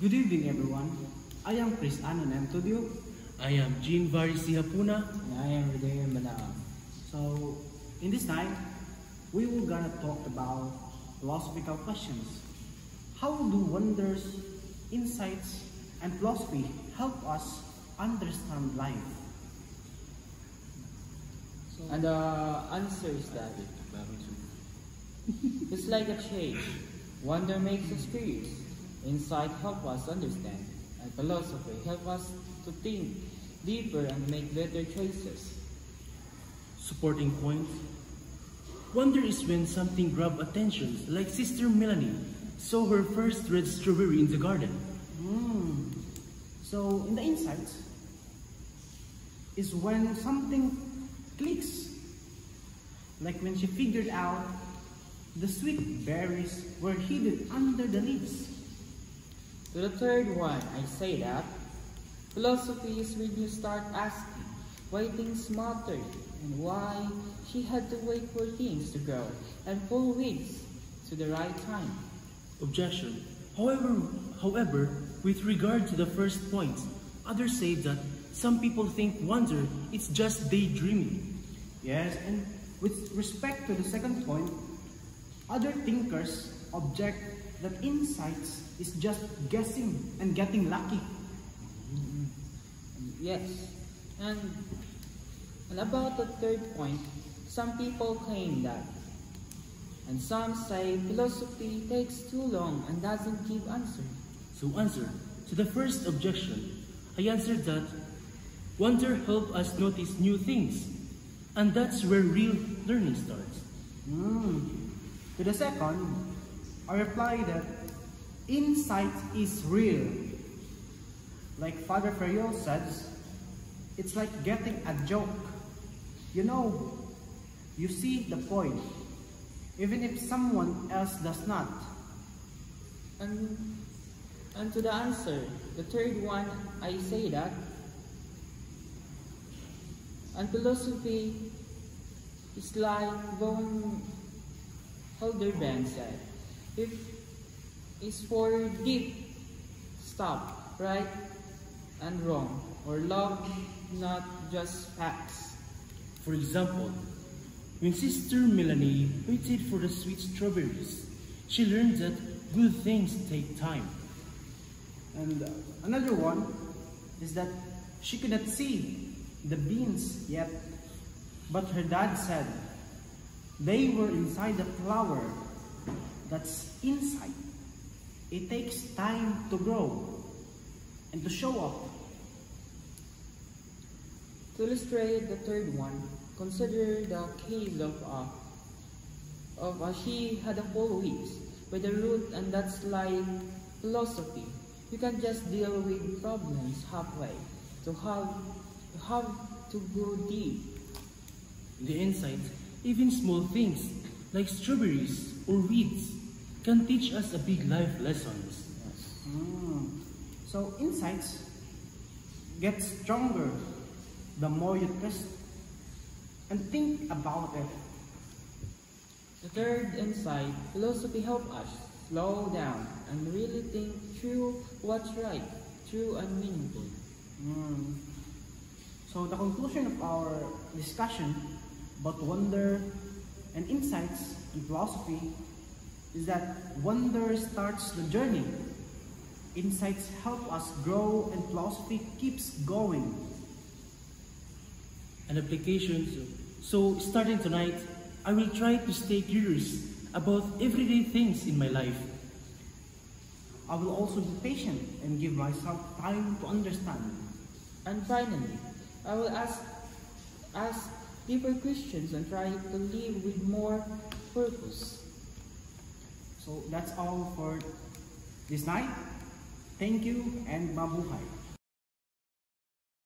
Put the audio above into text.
Good evening, everyone. I am Chris Anon M. Tudio. I am Jean Varisi Hapuna. And I am Rodeo Manao. So, in this time, we will gonna talk about philosophical questions. How do wonders, insights, and philosophy help us understand life? And the answer is that it's like a change. Wonder makes us curious. Insight helps us understand. And philosophy helps us to think deeper and make better choices. Supporting points. Wonder is when something grabs attention, like Sister Melanie saw her first red strawberry in the garden. So, in the insights, is when something clicks. Like when she figured out the sweet berries were hidden under the leaves. To the third one, I say that philosophy is when you start asking why things matter and why she had to wait for things to grow and pull weeds to the right time. Objection. However, with regard to the first point, others say that some people think wonder is just daydreaming. Yes, and with respect to the second point, other thinkers object that insights is just guessing and getting lucky. Yes, and about the third point, some people claim that, and some say philosophy takes too long and doesn't give answer. So answer to the first objection, I answered that wonder helps us notice new things, and that's where real learning starts. To the second, I reply that insight is real. Like Father Ferriol says, it's like getting a joke. You know, you see the point, even if someone else does not. And to the answer, the third one, I say that, and philosophy is like Von Hildebrand said, if it's for deep stuff, right and wrong, or love, not just facts. For example, when Sister Melanie waited for the sweet strawberries, she learned that good things take time. And another one is that she could not see the beans yet, but her dad said they were inside the flower. That's insight. It takes time to grow and to show up. To illustrate the third one, consider the case of she had a full weeds by the root, and that's like philosophy. You can't just deal with problems halfway. You have to go deep. The insight, even small things like strawberries or weeds, can teach us a big life lessons. So insights get stronger the more you test and think about it. The third insight, philosophy helps us slow down and really think through what's right, true and meaningful. So the conclusion of our discussion about wonder and insights in philosophy is that wonder starts the journey. Insights help us grow and philosophy keeps going. And applications. So starting tonight, I will try to stay curious about everyday things in my life. I will also be patient and give myself time to understand. And finally, I will ask deeper questions and try to live with more purpose. So that's all for this night. Thank you and mabuhay.